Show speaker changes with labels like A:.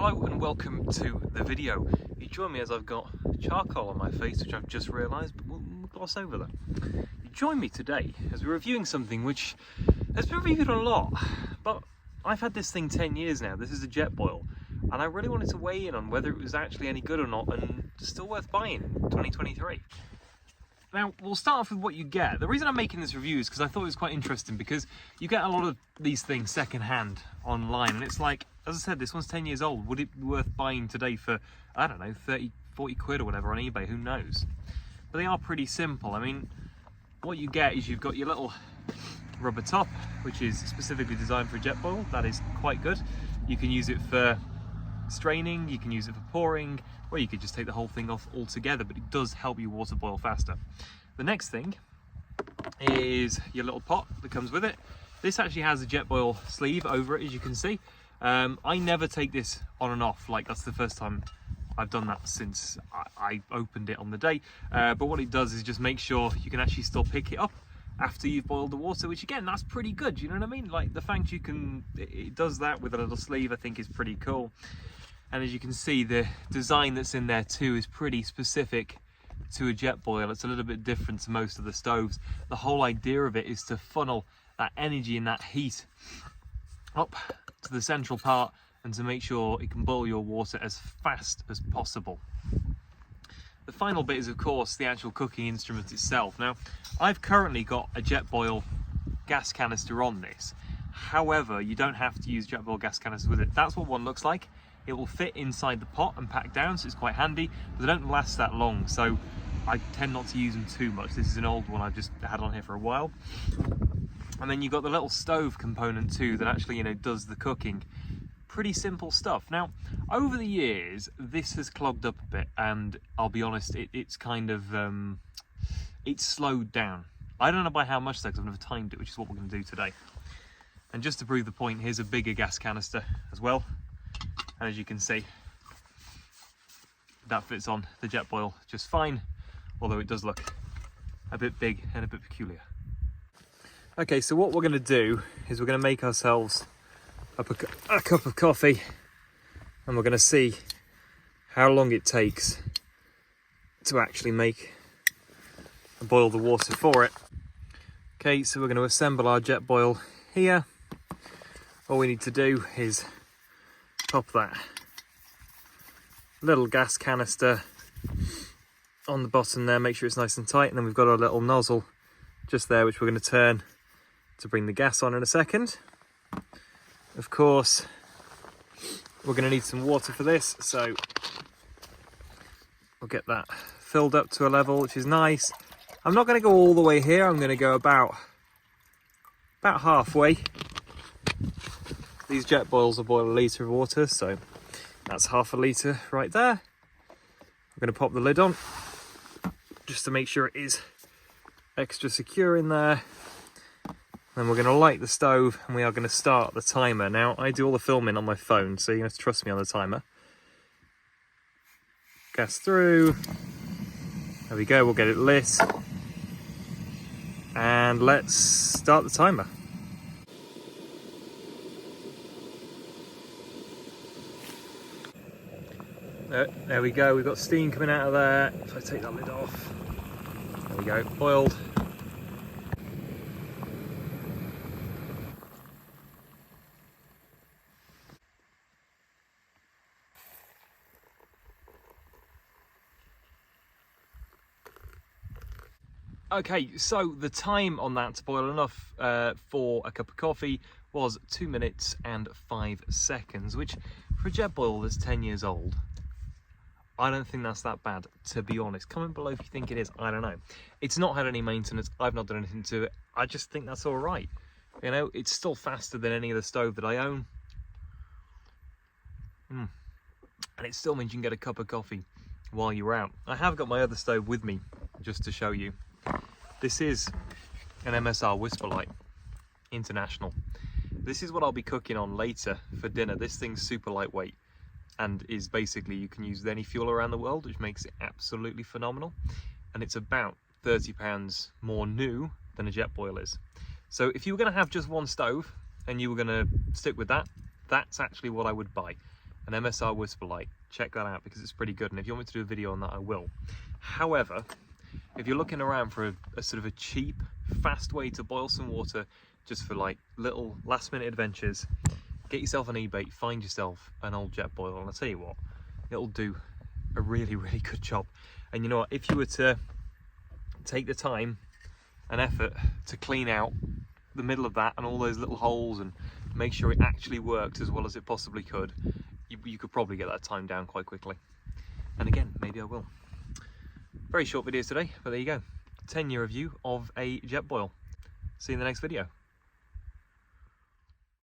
A: Hello and welcome to the video. You join me as I've got charcoal on my face, which I've just realised, but we'll gloss over that. You join me today as we're reviewing something which has been reviewed a lot, but I've had this thing 10 years now. This is a Jetboil, and I really wanted to weigh in on whether it was actually any good or not and still worth buying in 2023. Now, we'll start off with what you get. The reason I'm making this review is because I thought it was quite interesting, because you get a lot of these things second-hand online, and it's like, as I said, this one's 10 years old. Would it be worth buying today for, I don't know, 30, 40 quid or whatever on eBay? Who knows? But they are pretty simple. I mean, what you get is you've got your little rubber top, which is specifically designed for a Jetboil. That is quite good. You can use it for straining, you can use it for pouring, or you could just take the whole thing off altogether, but it does help you water boil faster. The next thing is your little pot that comes with it. This actually has a Jetboil sleeve over it, as you can see. I never take this on and off, like that's the first time I've done that since I opened it on the day. But what it does is just make sure you can actually still pick it up after you've boiled the water, which again, that's pretty good, you know what I mean? Like the fact it does that with a little sleeve, I think is pretty cool. And as you can see, the design that's in there too is pretty specific to a Jetboil. It's a little bit different to most of the stoves. The whole idea of it is to funnel that energy and that heat up to the central part and to make sure it can boil your water as fast as possible. The final bit is, of course, the actual cooking instrument itself. Now, I've currently got a Jetboil gas canister on this. However, you don't have to use Jetboil gas canisters with it. That's what one looks like. It will fit inside the pot and pack down, so it's quite handy, but they don't last that long, so I tend not to use them too much. This is an old one I've just had on here for a while. And then you've got the little stove component too that actually, you know, does the cooking. Pretty simple stuff. Now, over the years, this has clogged up a bit, and I'll be honest, it's kind of, it's slowed down. I don't know by how much though, because I've never timed it, which is what we're going to do today. And just to prove the point, here's a bigger gas canister as well. And as you can see, that fits on the Jetboil just fine, although it does look a bit big and a bit peculiar. Okay, so what we're going to do is we're going to make ourselves up a cup of coffee, and we're going to see how long it takes to actually boil the water for it. Okay, so we're going to assemble our Jetboil here. All we need to do is pop that little gas canister on the bottom there, make sure it's nice and tight, and then we've got our little nozzle just there, which we're going to turn to bring the gas on in a second. Of course, we're going to need some water for this, so we'll get that filled up to a level which is nice. I'm not going to go all the way here, I'm going to go about halfway. These Jetboils will boil a litre of water, so that's half a litre right there. I'm going to pop the lid on just to make sure it is extra secure in there. Then we're going to light the stove and we are going to start the timer. Now, I do all the filming on my phone, so you have to trust me on the timer. Gas through. There we go, we'll get it lit. And let's start the timer. There we go, we've got steam coming out of there. If I take that lid off, there we go, boiled. Okay, so the time on that to boil enough for a cup of coffee was 2 minutes and 5 seconds, which for a Jetboil that's 10 years old, I don't think that's that bad, to be honest. Comment below if you think it is, I don't know. It's not had any maintenance, I've not done anything to it. I just think that's all right. You know, it's still faster than any other stove that I own. And it still means you can get a cup of coffee while you're out. I have got my other stove with me, just to show you. This is an MSR Whisperlight International. This is what I'll be cooking on later for dinner. This thing's super lightweight, and is basically, you can use any fuel around the world, which makes it absolutely phenomenal. And it's about £30 more new than a Jetboil is. So if you were going to have just one stove and you were going to stick with that, that's actually what I would buy. an MSR whisper light. Check that out because it's pretty good, and if you want me to do a video on that, I will. However, if you're looking around for a sort of a cheap, fast way to boil some water just for like little last minute adventures, get yourself on eBay, find yourself an old Jetboil, and I'll tell you what, it'll do a really, really good job. And you know what, if you were to take the time and effort to clean out the middle of that and all those little holes and make sure it actually worked as well as it possibly could, you could probably get that time down quite quickly. And again, maybe I will. Very short video today, but there you go. 10-year review of a Jetboil. See you in the next video.